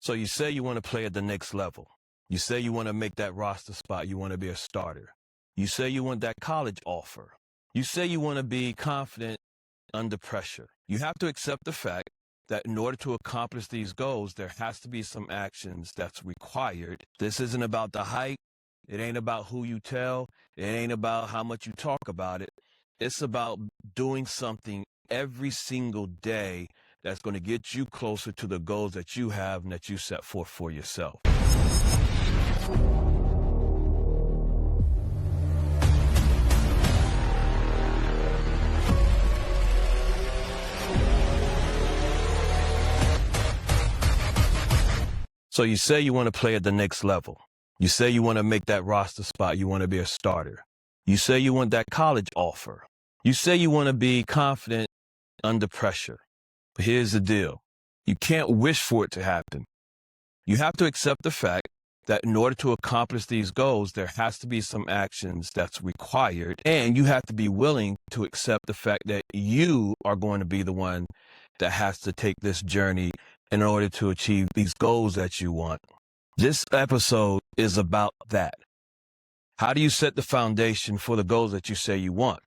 So you say you want to play at the next level. You say you want to make that roster spot. You want to be a starter. You say you want that college offer. You say you want to be confident under pressure. You have to accept the fact that in order to accomplish these goals, there has to be some actions that's required. This isn't about the hype. It ain't about who you tell. It ain't about how much you talk about it. It's about doing something every single day that's going to get you closer to the goals that you have and that you set forth for yourself. So you say you want to play at the next level. You say you want to make that roster spot. You want to be a starter. You say you want that college offer. You say you want to be confident under pressure. But here's the deal. You can't wish for it to happen. You have to accept the fact that in order to accomplish these goals, there has to be some actions that's required. And you have to be willing to accept the fact that you are going to be the one that has to take this journey in order to achieve these goals that you want. This episode is about that. How do you set the foundation for the goals that you say you want?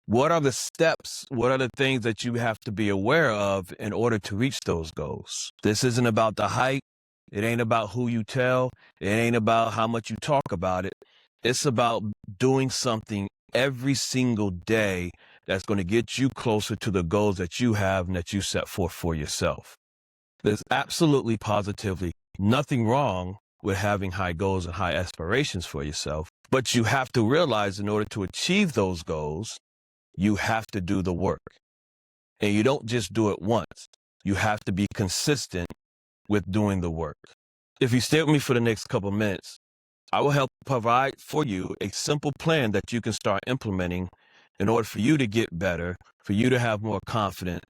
What are the steps? What are the things that you have to be aware of in order to reach those goals? This isn't about the hype. It ain't about who you tell. It ain't about how much you talk about it. It's about doing something every single day that's going to get you closer to the goals that you have and that you set forth for yourself. There's absolutely positively nothing wrong with having high goals and high aspirations for yourself, but you have to realize in order to achieve those goals, you have to do the work. And you don't just do it once. You have to be consistent with doing the work. If you stay with me for the next couple minutes, I will help provide for you a simple plan that you can start implementing in order for you to get better, for you to have more confidence,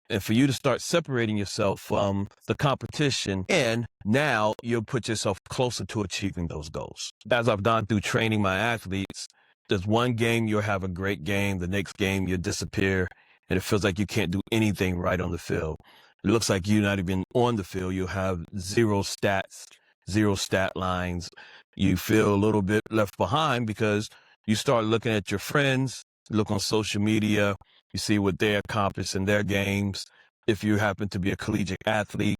and for you to start separating yourself from the competition. And now you'll put yourself closer to achieving those goals. As I've gone through training my athletes, there's one game you'll have a great game, the next game you'll disappear, and it feels like you can't do anything right on the field. It looks like you're not even on the field. You'll have zero stats, zero stat lines. You feel a little bit left behind because you start looking at your friends, look on social media, you see what they accomplish in their games. If you happen to be a collegiate athlete,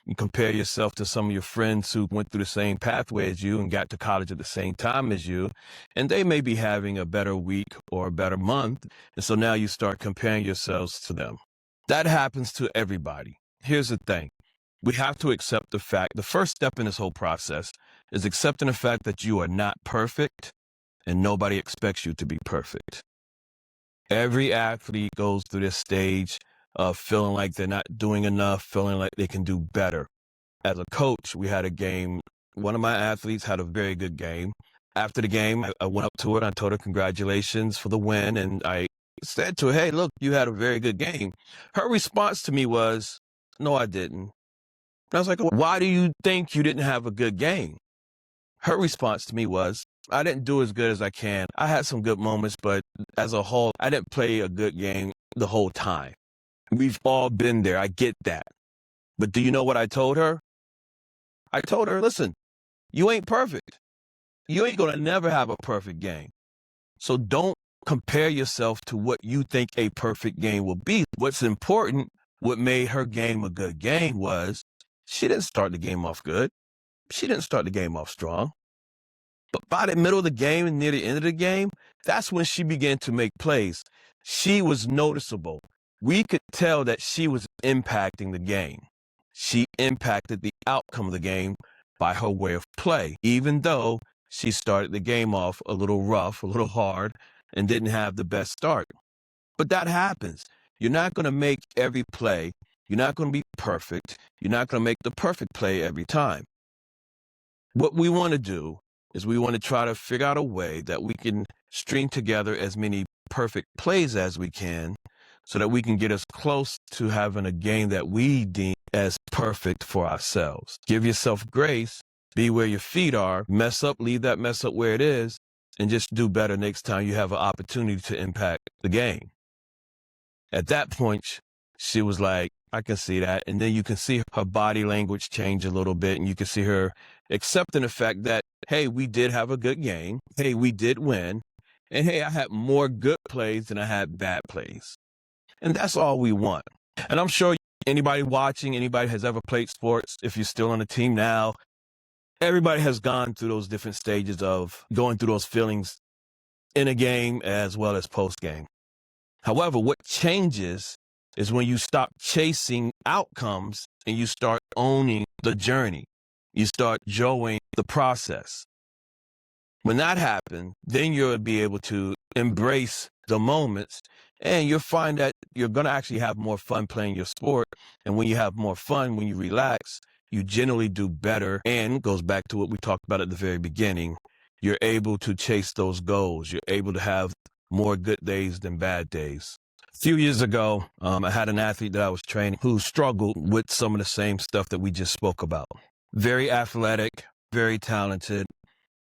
you compare yourself to some of your friends who went through the same pathway as you and got to college at the same time as you, and they may be having a better week or a better month. And so now you start comparing yourselves to them. That happens to everybody. Here's the thing. We have to accept the fact, the first step in this whole process is accepting the fact that you are not perfect and nobody expects you to be perfect. Every athlete goes through this stage of feeling like they're not doing enough, feeling like they can do better. As a coach, we had a game. One of my athletes had a very good game. After the game, I went up to her and I told her congratulations for the win. And I said to her, hey, look, you had a very good game. Her response to me was, no, I didn't. And I was like, why do you think you didn't have a good game? Her response to me was, I didn't do as good as I can. I had some good moments, but as a whole, I didn't play a good game the whole time. We've all been there. I get that. But do you know what I told her? I told her, listen, you ain't perfect. You ain't going to never have a perfect game. So don't compare yourself to what you think a perfect game will be. What's important, what made her game a good game was she didn't start the game off good. She didn't start the game off strong. But by the middle of the game and near the end of the game, that's when she began to make plays. She was noticeable. We could tell that she was impacting the game. She impacted the outcome of the game by her way of play, even though she started the game off a little rough, a little hard, and didn't have the best start. But that happens. You're not going to make every play. You're not going to be perfect. You're not going to make the perfect play every time. What we want to do is we want to try to figure out a way that we can string together as many perfect plays as we can so that we can get as close to having a game that we deem as perfect for ourselves. Give yourself grace, be where your feet are, mess up, leave that mess up where it is, and just do better next time you have an opportunity to impact the game. At that point, she was like, I can see that. And then you can see her body language change a little bit, and you can see her accepting the fact that, hey, we did have a good game. Hey, we did win. And hey, I had more good plays than I had bad plays. And that's all we want. And I'm sure anybody watching, anybody has ever played sports, if you're still on the team now, everybody has gone through those different stages of going through those feelings in a game as well as post game. However, what changes is when you stop chasing outcomes and you start owning the journey. You start enjoying the process. When that happens, then you'll be able to embrace the moments, and you'll find that you're going to actually have more fun playing your sport. And when you have more fun, when you relax, you generally do better. And goes back to what we talked about at the very beginning. You're able to chase those goals. You're able to have more good days than bad days. A few years ago, I had an athlete that I was training who struggled with some of the same stuff that we just spoke about. Very athletic, very talented,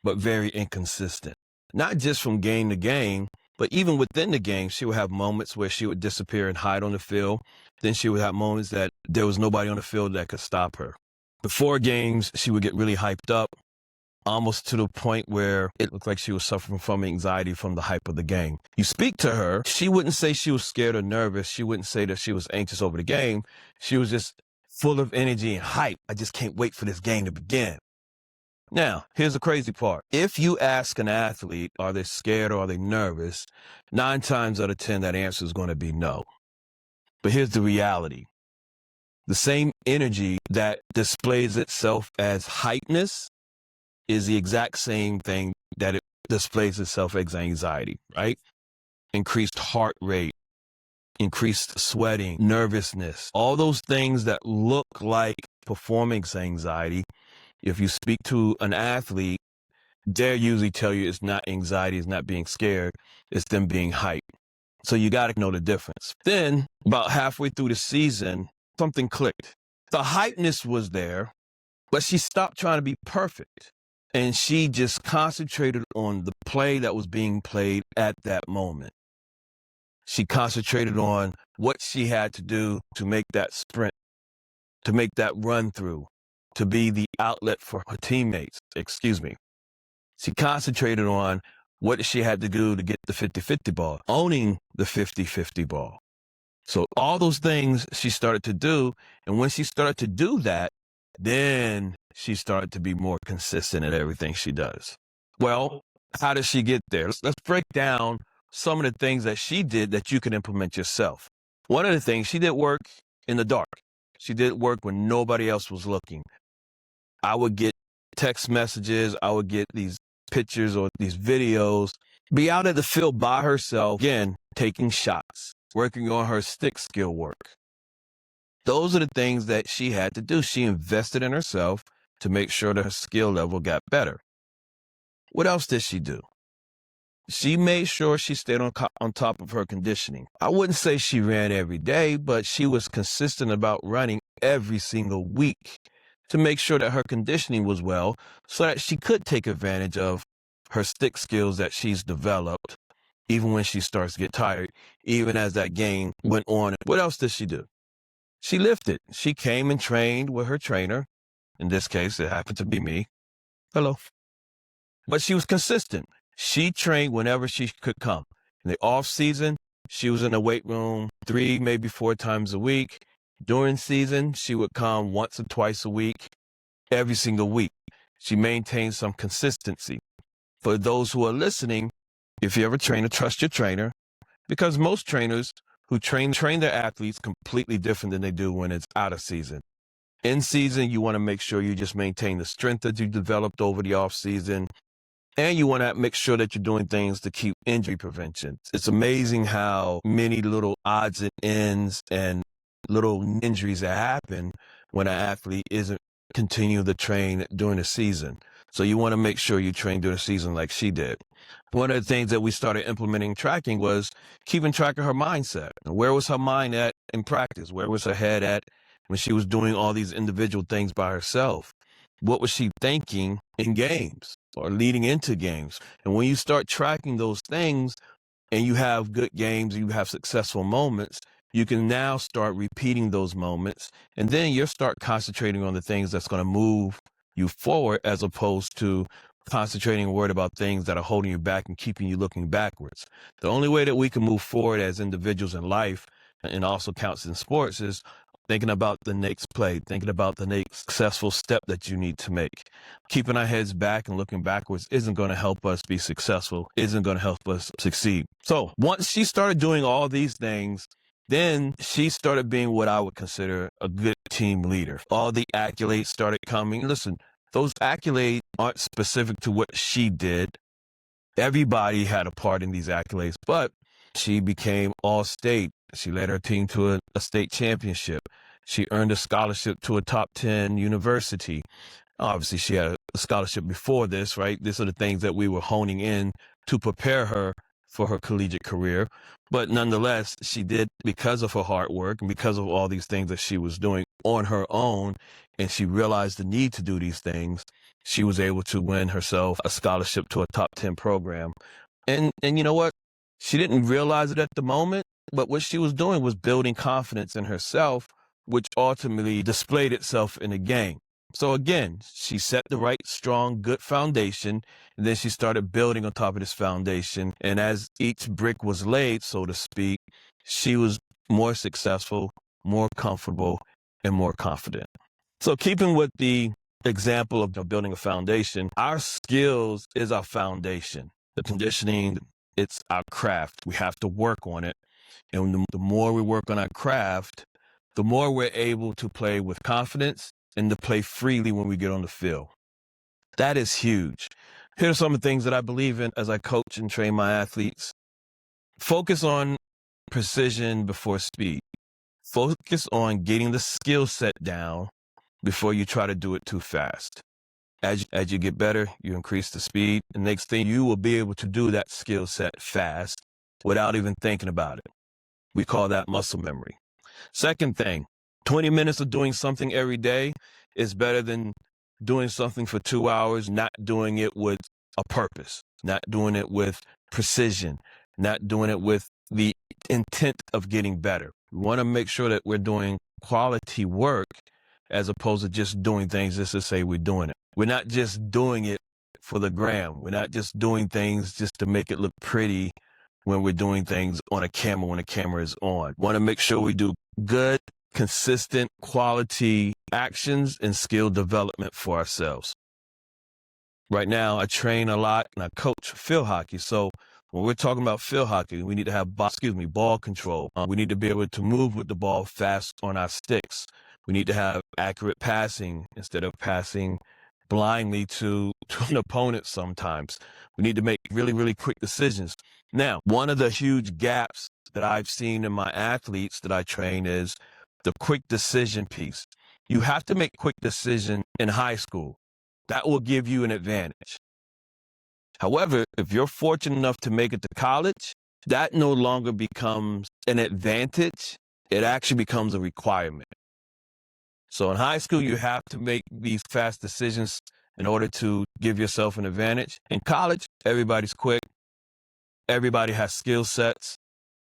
but very inconsistent. Not just from game to game, but even within the game, she would have moments where she would disappear and hide on the field. Then she would have moments that there was nobody on the field that could stop her. Before games, she would get really hyped up, almost to the point where it looked like she was suffering from anxiety from the hype of the game. You speak to her, she wouldn't say she was scared or nervous. She wouldn't say that she was anxious over the game. She was just full of energy and hype. I just can't wait for this game to begin. Now, here's the crazy part. If you ask an athlete, are they scared or are they nervous, 9 times out of 10, that answer is going to be no. But here's the reality. The same energy that displays itself as hypeness is the exact same thing that it displays itself as anxiety, right? Increased heart rate, increased sweating, nervousness, all those things that look like performance anxiety. If you speak to an athlete, they'll usually tell you it's not anxiety, it's not being scared, it's them being hyped. So you got to know the difference. Then, about halfway through the season, something clicked. The hypeness was there, but she stopped trying to be perfect. And she just concentrated on the play that was being played at that moment. She concentrated on what she had to do to make that sprint, to make that run through, to be the outlet for her teammates. She concentrated on what she had to do to get the 50-50 ball, owning the 50-50 ball. So all those things she started to do, and when she started to do that, then she started to be more consistent at everything she does. Well, how did she get there? Let's break down some of the things that she did that you can implement yourself. One of the things, she did work in the dark. She did work when nobody else was looking. I would get text messages, I would get these pictures or these videos, be out at the field by herself, again, taking shots, working on her stick skill work. Those are the things that she had to do. She invested in herself to make sure that her skill level got better. What else did she do? She made sure she stayed on top of her conditioning. I wouldn't say she ran every day, but she was consistent about running every single week to make sure that her conditioning was well so that she could take advantage of her stick skills that she's developed, even when she starts to get tired, even as that game went on. What else did she do? She lifted. She came and trained with her trainer. In this case, it happened to be me. Hello. But she was consistent. She trained whenever she could come. In the off season, she was in the weight room 3, maybe 4 times a week. During season, she would come once or twice a week, every single week. She maintained some consistency. For those who are listening, if you ever train, trust your trainer, because most trainers who train their athletes completely different than they do when it's out of season. In season, you want to make sure you just maintain the strength that you developed over the off season. And you want to make sure that you're doing things to keep injury prevention. It's amazing how many little odds and ends and little injuries that happen when an athlete isn't continue to train during the season. So you want to make sure you train during the season like she did. One of the things that we started implementing tracking was keeping track of her mindset. Where was her mind at in practice? Where was her head at when she was doing all these individual things by herself? What was she thinking in games or leading into games? And when you start tracking those things and you have good games, you have successful moments, you can now start repeating those moments, and then you'll start concentrating on the things that's going to move you forward, as opposed to concentrating and worried about things that are holding you back and keeping you looking backwards. The only way that we can move forward as individuals in life, and also counts in sports, is thinking about the next play, thinking about the next successful step that you need to make. Keeping our heads back and looking backwards isn't going to help us be successful, isn't going to help us succeed. So once she started doing all these things, then she started being what I would consider a good team leader. All the accolades started coming. Listen, those accolades aren't specific to what she did. Everybody had a part in these accolades, but she became all-state. She led her team to a state championship. She earned a scholarship to a top 10 university. Obviously, she had a scholarship before this, right? These are the things that we were honing in to prepare her for her collegiate career. But nonetheless, she did, because of her hard work and because of all these things that she was doing on her own, and she realized the need to do these things, she was able to win herself a scholarship to a top 10 program. And you know what? She didn't realize it at the moment, but what she was doing was building confidence in herself, which ultimately displayed itself in the game. So again, she set the right, strong, good foundation, and then she started building on top of this foundation. And as each brick was laid, so to speak, she was more successful, more comfortable, and more confident. So keeping with the example of building a foundation, our skills is our foundation. The conditioning, it's our craft. We have to work on it. And the more we work on our craft, the more we're able to play with confidence and to play freely when we get on the field. That is huge. Here are some of the things that I believe in as I coach and train my athletes. Focus on precision before speed. Focus on getting the skill set down before you try to do it too fast. As you get better, you increase the speed. The next thing, you will be able to do that skill set fast without even thinking about it. We call that muscle memory. Second thing, 20 minutes of doing something every day is better than doing something for 2 hours, not doing it with a purpose, not doing it with precision, not doing it with the intent of getting better. We want to make sure that we're doing quality work as opposed to just doing things just to say we're doing it. We're not just doing it for the gram. We're not just doing things just to make it look pretty when we're doing things on a camera, when the camera is on. Want to make sure we do good, consistent, quality actions and skill development for ourselves. Right now, I train a lot and I coach field hockey. So when we're talking about field hockey, we need to have ball control. We need to be able to move with the ball fast on our sticks. We need to have accurate passing instead of passing blindly to an opponent sometimes. We need to make really, really quick decisions. Now, one of the huge gaps that I've seen in my athletes that I train is the quick decision piece. You have to make quick decision in high school. That will give you an advantage. However, if you're fortunate enough to make it to college, that no longer becomes an advantage. It actually becomes a requirement. So in high school, you have to make these fast decisions in order to give yourself an advantage. In college, everybody's quick. Everybody has skill sets.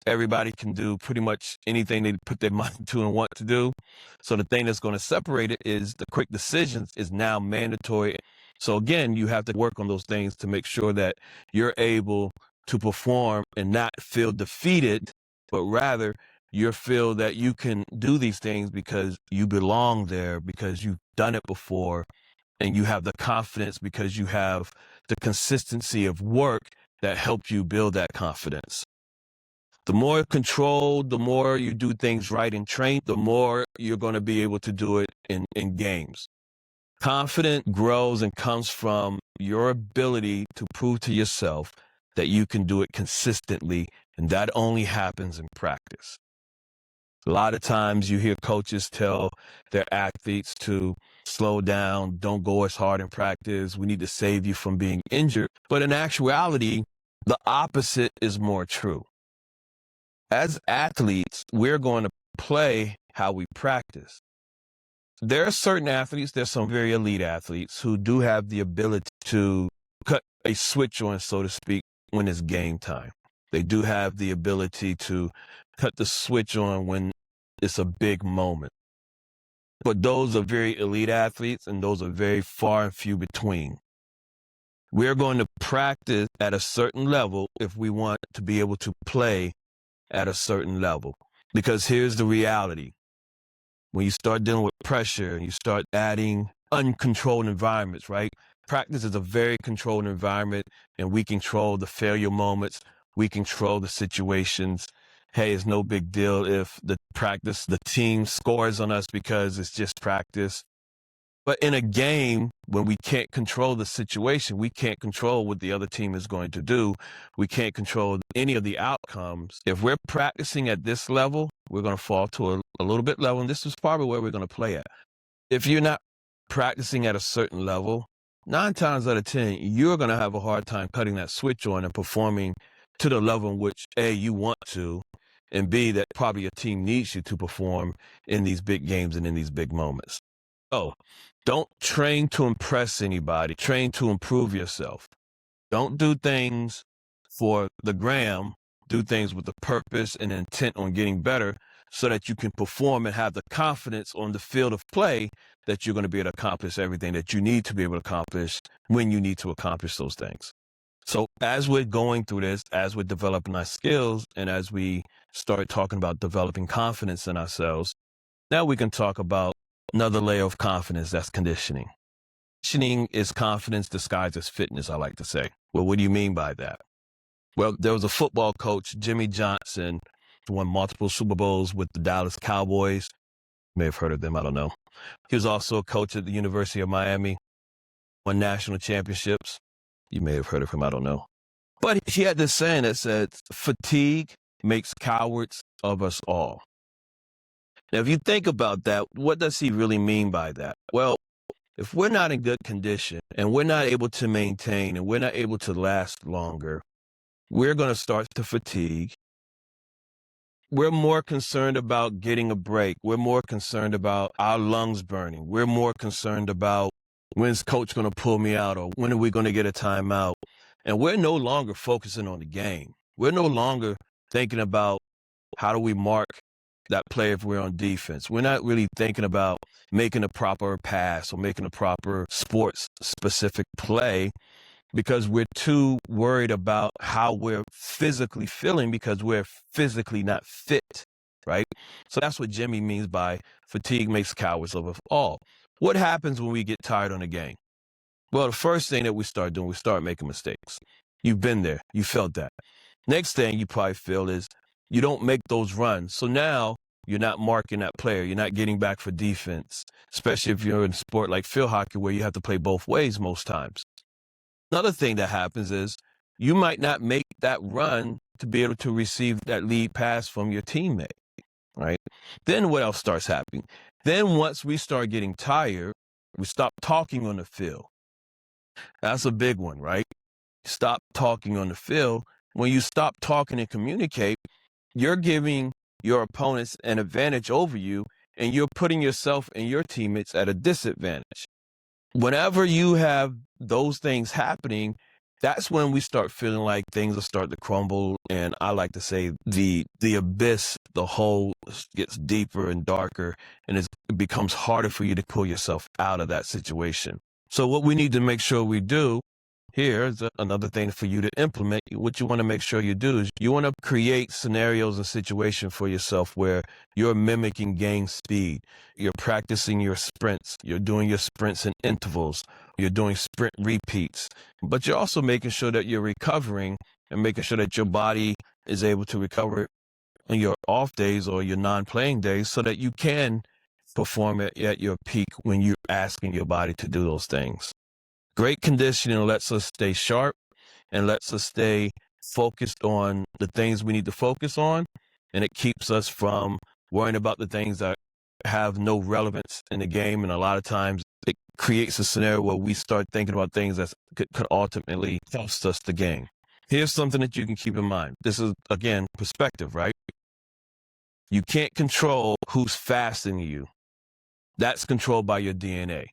Everybody can do pretty much anything they put their mind to and want to do. So the thing that's going to separate it is the quick decisions is now mandatory. So again, you have to work on those things to make sure that you're able to perform and not feel defeated, but rather you feel that you can do these things because you belong there, because you've done it before, and you have the confidence because you have the consistency of work that helped you build that confidence. The more controlled, the more you do things right and train, the more you're going to be able to do it in games. Confidence grows and comes from your ability to prove to yourself that you can do it consistently, and that only happens in practice. A lot of times you hear coaches tell their athletes to slow down, don't go as hard in practice, we need to save you from being injured. But in actuality, the opposite is more true. As athletes, we're going to play how we practice. There are certain athletes, there's some very elite athletes who do have the ability to cut a switch on, so to speak, when it's game time. They do have the ability to cut the switch on when it's a big moment. But those are very elite athletes, and those are very far and few between. We're going to practice at a certain level if we want to be able to play at a certain level. Because here's the reality. When you start dealing with pressure and you start adding uncontrolled environments, right? Practice is a very controlled environment, and we control the failure moments. We control the situations. Hey, it's no big deal if the team scores on us because it's just practice. But in a game, when we can't control the situation, we can't control what the other team is going to do. We can't control any of the outcomes. If we're practicing at this level, we're going to fall to a little bit level, and this is probably where we're going to play at. If you're not practicing at a certain level, 9 times out of 10, you're going to have a hard time cutting that switch on and performing to the level in which, A, you want to, and B, that probably your team needs you to perform in these big games and in these big moments. So don't train to impress anybody. Train to improve yourself. Don't do things for the gram. Do things with the purpose and intent on getting better so that you can perform and have the confidence on the field of play that you're going to be able to accomplish everything that you need to be able to accomplish when you need to accomplish those things. So as we're going through this, as we're developing our skills, and as we start talking about developing confidence in ourselves, now we can talk about another layer of confidence, that's conditioning. Conditioning is confidence disguised as fitness, I like to say. Well, what do you mean by that? Well, there was a football coach, Jimmy Johnson, who won multiple Super Bowls with the Dallas Cowboys. You may have heard of them, I don't know. He was also a coach at the University of Miami, won national championships. You may have heard of him, I don't know. But he had this saying that said, fatigue makes cowards of us all. Now, if you think about that, what does he really mean by that? Well, if we're not in good condition and we're not able to maintain and we're not able to last longer, we're going to start to fatigue. We're more concerned about getting a break. We're more concerned about our lungs burning. We're more concerned about when's coach going to pull me out, or when are we going to get a timeout? And we're no longer focusing on the game. We're no longer thinking about how do we mark that play if we're on defense. We're not really thinking about making a proper pass or making a proper sports-specific play because we're too worried about how we're physically feeling because we're physically not fit, right? So that's what Jimmy means by fatigue makes cowards of us all. What happens when we get tired on a game? Well, the first thing that we start doing, we start making mistakes. You've been there. You felt that. Next thing you probably feel is you don't make those runs. So now you're not marking that player. You're not getting back for defense, especially if you're in a sport like field hockey where you have to play both ways most times. Another thing that happens is you might not make that run to be able to receive that lead pass from your teammate, right? Then what else starts happening? Then once we start getting tired, we stop talking on the field. That's a big one, right? Stop talking on the field. When you stop talking and communicate, you're giving your opponents an advantage over you, and you're putting yourself and your teammates at a disadvantage. Whenever you have those things happening, that's when we start feeling like things will start to crumble. And I like to say the abyss, the hole gets deeper and darker, and it becomes harder for you to pull yourself out of that situation. So what we need to make sure we do here is another thing for you to implement. What you want to make sure you do is you want to create scenarios and situations for yourself where you're mimicking game speed. You're practicing your sprints. You're doing your sprints in intervals. You're doing sprint repeats. But you're also making sure that you're recovering and making sure that your body is able to recover on your off days or your non-playing days so that you can perform at your peak when you're asking your body to do those things. Great conditioning lets us stay sharp and lets us stay focused on the things we need to focus on, and it keeps us from worrying about the things that have no relevance in the game. And a lot of times it creates a scenario where we start thinking about things that could ultimately cost us the game. Here's something that you can keep in mind. This is, again, perspective, right? You can't control who's faster than you. That's controlled by your DNA.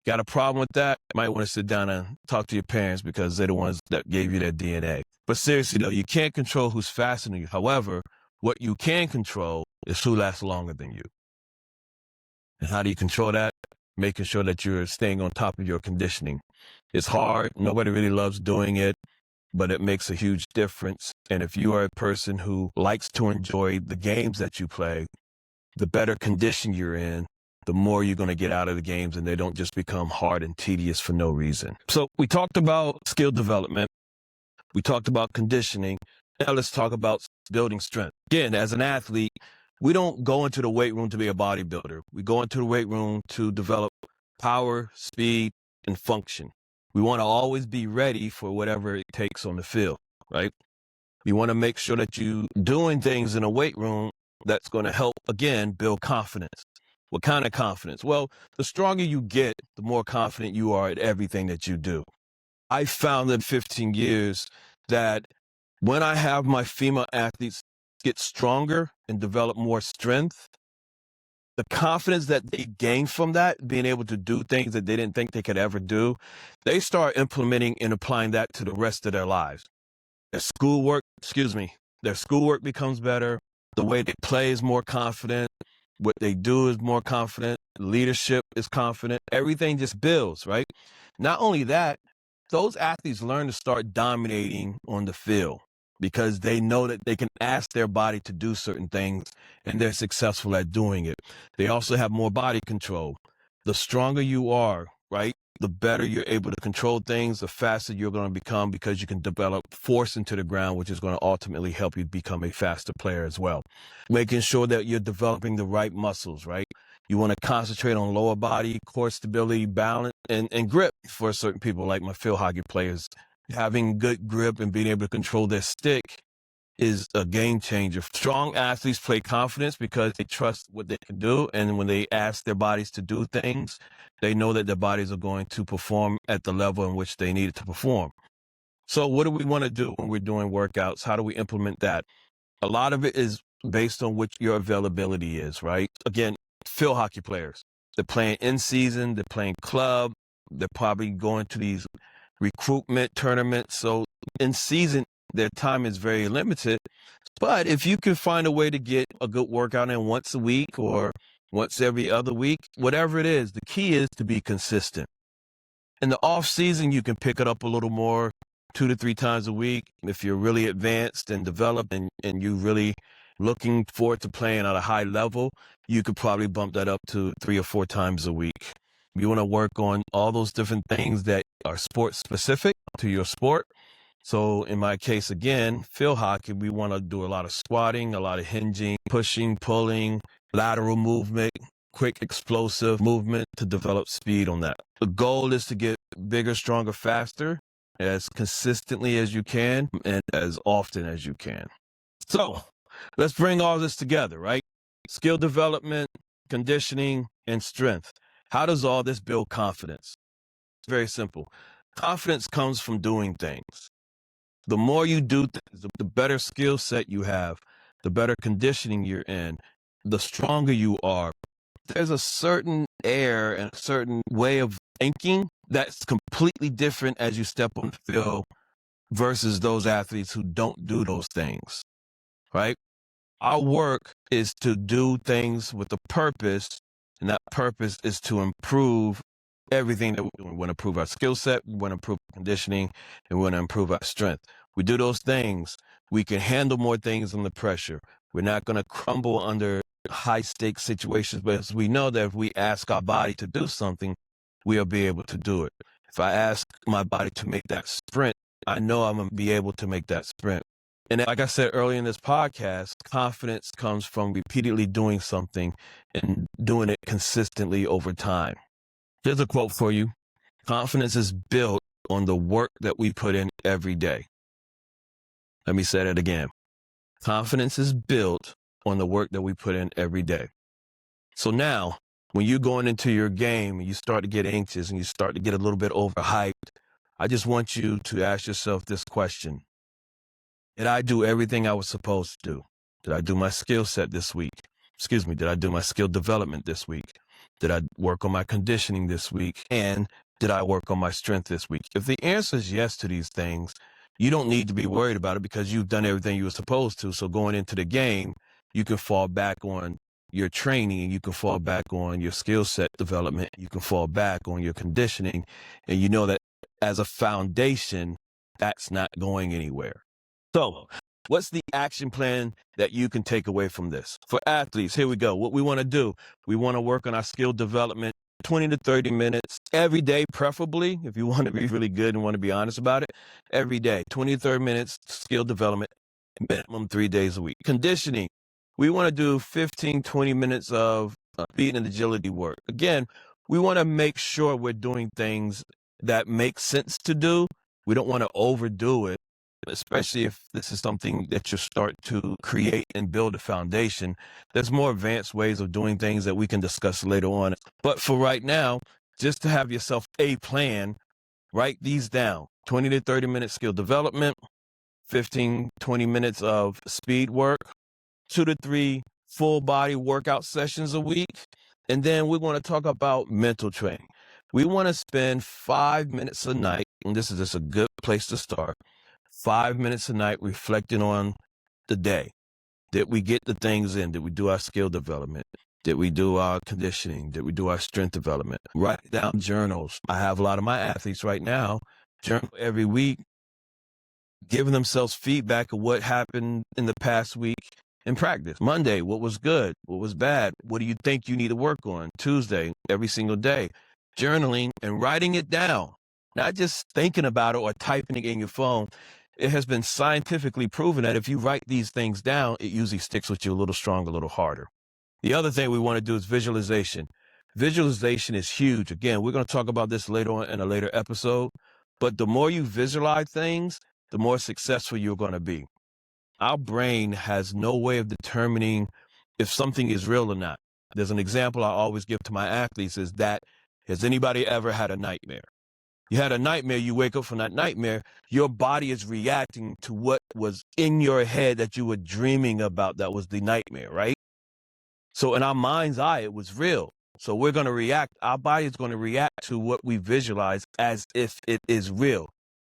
Got a problem with that? You might want to sit down and talk to your parents because they're the ones that gave you their DNA. But seriously, though, you can't control who's faster than you. However, what you can control is who lasts longer than you. And how do you control that? Making sure that you're staying on top of your conditioning. It's hard. Nobody really loves doing it, but it makes a huge difference. And if you are a person who likes to enjoy the games that you play, the better condition you're in, the more you're going to get out of the games, and they don't just become hard and tedious for no reason. So we talked about skill development. We talked about conditioning. Now let's talk about building strength. Again, as an athlete, we don't go into the weight room to be a bodybuilder. We go into the weight room to develop power, speed, and function. We want to always be ready for whatever it takes on the field, right? We want to make sure that you're doing things in a weight room that's going to help, again, build confidence. What kind of confidence? Well, the stronger you get, the more confident you are at everything that you do. I found in 15 years that when I have my female athletes get stronger and develop more strength, the confidence that they gain from that, being able to do things that they didn't think they could ever do, they start implementing and applying that to the rest of their lives. Their schoolwork becomes better. The way they play is more confident. What they do is more confident. Leadership is confident. Everything just builds, right? Not only that, those athletes learn to start dominating on the field because they know that they can ask their body to do certain things and they're successful at doing it. They also have more body control. The stronger you are, right, the better you're able to control things, the faster you're going to become because you can develop force into the ground, which is going to ultimately help you become a faster player as well. Making sure that you're developing the right muscles, right? You want to concentrate on lower body, core stability, balance, and grip for certain people like my field hockey players. Having good grip and being able to control their stick is a game changer. Strong athletes play confidence because they trust what they can do. And when they ask their bodies to do things, they know that their bodies are going to perform at the level in which they need it to perform. So what do we want to do when we're doing workouts? How do we implement that? A lot of it is based on what your availability is, right? Again, field hockey players, they're playing in season, they're playing club, they're probably going to these recruitment tournaments. So in season, their time is very limited. But if you can find a way to get a good workout in once a week or once every other week, whatever it is, the key is to be consistent. In the off season, you can pick it up a little more, 2 to 3 times a week. If you're really advanced and developed and you really looking forward to playing at a high level, you could probably bump that up to 3 or 4 times a week. You want to work on all those different things that are sport specific to your sport. So in my case, again, field hockey, we want to do a lot of squatting, a lot of hinging, pushing, pulling, lateral movement, quick explosive movement to develop speed on that. The goal is to get bigger, stronger, faster, as consistently as you can and as often as you can. So let's bring all this together, right? Skill development, conditioning, and strength. How does all this build confidence? It's very simple. Confidence comes from doing things. The more you do things, the better skill set you have, the better conditioning you're in, the stronger you are. There's a certain air and a certain way of thinking that's completely different as you step on the field versus those athletes who don't do those things, right? Our work is to do things with a purpose, and that purpose is to improve everything that we do. We want to improve our skill set, we want to improve conditioning, and we want to improve our strength. We do those things, we can handle more things under pressure. We're not going to crumble under high-stakes situations, but we know that if we ask our body to do something, we'll be able to do it. If I ask my body to make that sprint, I know I'm going to be able to make that sprint. And like I said earlier in this podcast, confidence comes from repeatedly doing something and doing it consistently over time. Here's a quote for you. Confidence is built on the work that we put in every day. Let me say that again. Confidence is built on the work that we put in every day. So now, when you're going into your game and you start to get anxious and you start to get a little bit overhyped, I just want you to ask yourself this question. Did I do everything I was supposed to do? Did I do my skill set this week? Did I do my skill development this week? Did I work on my conditioning this week? And did I work on my strength this week? If the answer is yes to these things, you don't need to be worried about it because you've done everything you were supposed to. So going into the game, you can fall back on your training, and you can fall back on your skill set development. You can fall back on your conditioning. And you know that as a foundation, that's not going anywhere. So what's the action plan that you can take away from this? For athletes, here we go. What we want to do, we want to work on our skill development 20 to 30 minutes every day, preferably, if you want to be really good and want to be honest about it, every day, 20 to 30 minutes skill development, minimum 3 days a week. Conditioning, we want to do 15, 20 minutes of speed and agility work. Again, we want to make sure we're doing things that make sense to do. We don't want to overdo it, especially if this is something that you start to create and build a foundation. There's more advanced ways of doing things that we can discuss later on. But for right now, just to have yourself a plan, write these down. 20 to 30 minute skill development, 15, 20 minutes of speed work, 2 to 3 full body workout sessions a week. And then we want to talk about mental training. We want to spend 5 minutes a night, and this is just a good place to start. 5 minutes a night reflecting on the day. Did we get the things in? Did we do our skill development? Did we do our conditioning? Did we do our strength development? Write down journals. I have a lot of my athletes right now journal every week, giving themselves feedback of what happened in the past week in practice. Monday, what was good? What was bad? What do you think you need to work on? Tuesday, every single day, journaling and writing it down, not just thinking about it or typing it in your phone. It has been scientifically proven that if you write these things down, it usually sticks with you a little stronger, a little harder. The other thing we want to do is visualization. Visualization is huge. Again, we're going to talk about this later on in a later episode, but the more you visualize things, the more successful you're going to be. Our brain has no way of determining if something is real or not. There's an example I always give to my athletes is that, has anybody ever had a nightmare? You had a nightmare, you wake up from that nightmare, your body is reacting to what was in your head that you were dreaming about that was the nightmare, right? So in our mind's eye, it was real. So we're going to react, our body is going to react to what we visualize as if it is real.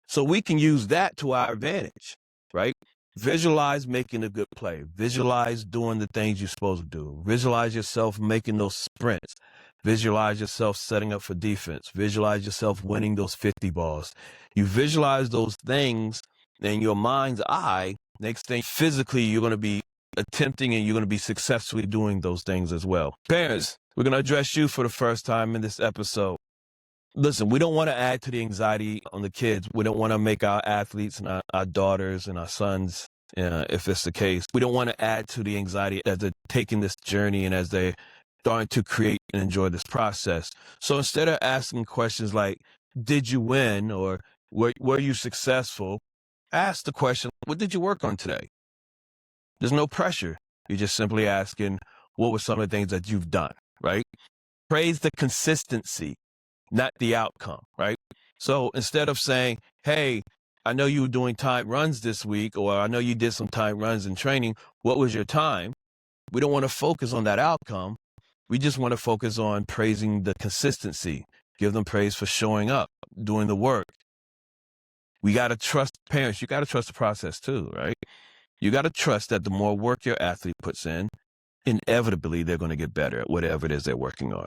So we can use that to our advantage, right? Visualize making a good play. Visualize doing the things you're supposed to do. Visualize yourself making those sprints. Visualize yourself setting up for defense. Visualize yourself winning those 50 balls. You visualize those things in your mind's eye. Next thing, physically, you're going to be attempting and you're going to be successfully doing those things as well. Parents, we're going to address you for the first time in this episode. Listen, we don't want to add to the anxiety on the kids. We don't want to make our athletes and our daughters and our sons, if it's the case, we don't want to add to the anxiety as they're taking this journey and as they're starting to create and enjoy this process. So instead of asking questions like, did you win or were you successful? Ask the question, what did you work on today? There's no pressure. You're just simply asking, what were some of the things that you've done, right? Praise the consistency, not the outcome, right? So instead of saying, hey, I know you were doing time runs this week, or I know you did some time runs in training. What was your time? We don't want to focus on that outcome. We just want to focus on praising the consistency. Give them praise for showing up, doing the work. We got to trust parents. You got to trust the process too, right? You got to trust that the more work your athlete puts in, inevitably they're going to get better at whatever it is they're working on.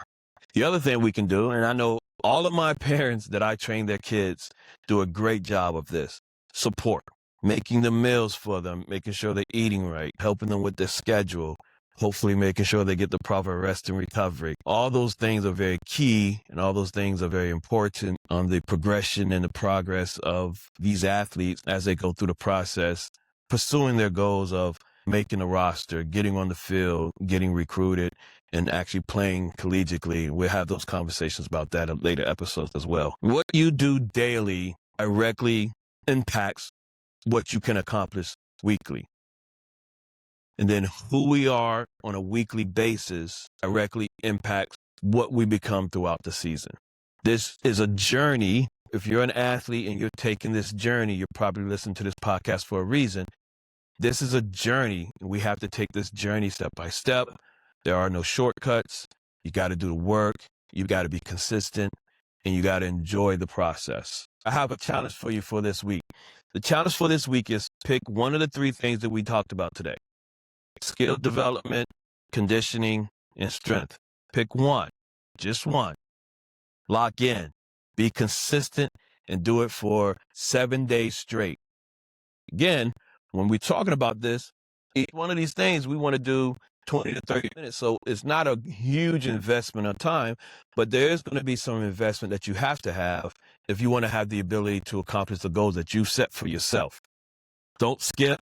The other thing we can do, and I know all of my parents that I train their kids do a great job of this, support, making the meals for them, making sure they're eating right, helping them with their schedule, hopefully making sure they get the proper rest and recovery. All those things are very key, and all those things are very important on the progression and the progress of these athletes as they go through the process, pursuing their goals of making a roster, getting on the field, getting recruited, and actually playing collegiately. We'll have those conversations about that in later episodes as well. What you do daily directly impacts what you can accomplish weekly. And then who we are on a weekly basis directly impacts what we become throughout the season. This is a journey. If you're an athlete and you're taking this journey, you're probably listening to this podcast for a reason. This is a journey, and we have to take this journey step by step. There are no shortcuts. You got to do the work. You got to be consistent, and you got to enjoy the process. I have a challenge for you for this week. The challenge for this week is pick one of the three things that we talked about today: skill development, conditioning, and strength. Pick one, just one. Lock in, be consistent, and do it for 7 days straight. Again, when we're talking about this, each one of these things we want to do 20 to 30 minutes. So it's not a huge investment of time, but there is going to be some investment that you have to have if you want to have the ability to accomplish the goals that you set for yourself. Don't skip,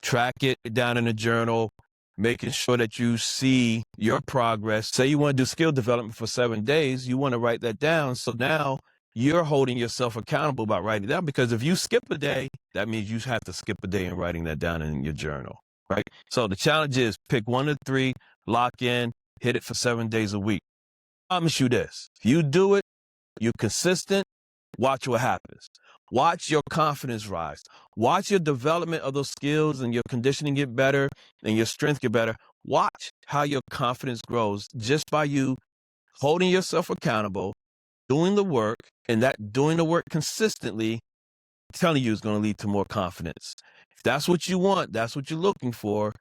track it down in a journal, making sure that you see your progress. Say you want to do skill development for 7 days, you want to write that down. So now you're holding yourself accountable about writing it down, because if you skip a day, that means you have to skip a day in writing that down in your journal, right? So the challenge is pick one of three, lock in, hit it for 7 days a week. I promise you this: if you do it, you're consistent, watch what happens. Watch your confidence rise. Watch your development of those skills and your conditioning get better and your strength get better. Watch how your confidence grows just by you holding yourself accountable, doing the work, and that doing the work consistently, I'm telling you, is going to lead to more confidence. If that's what you want, that's what you're looking for,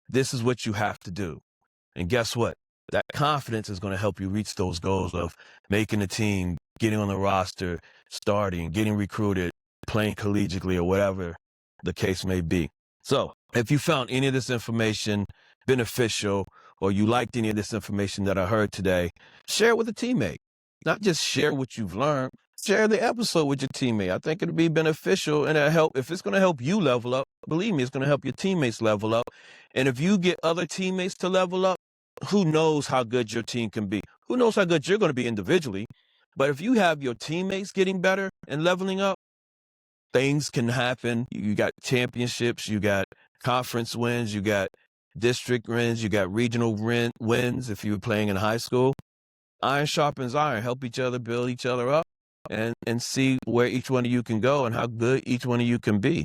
this is what you have to do. And guess what? That confidence is going to help you reach those goals of making the team, getting on the roster, starting, getting recruited, playing collegiately, or whatever the case may be. So if you found any of this information beneficial, or you liked any of this information that I heard today, share it with a teammate. Not just share what you've learned, share the episode with your teammate. I think it'll be beneficial, and it'll help. If it's going to help you level up, believe me, it's going to help your teammates level up. And if you get other teammates to level up, who knows how good your team can be? Who knows how good you're going to be individually? But if you have your teammates getting better and leveling up, things can happen. You got championships, you got conference wins, you got district wins, you got regional wins if you were playing in high school. Iron sharpens iron. Help each other, build each other up, and see where each one of you can go and how good each one of you can be.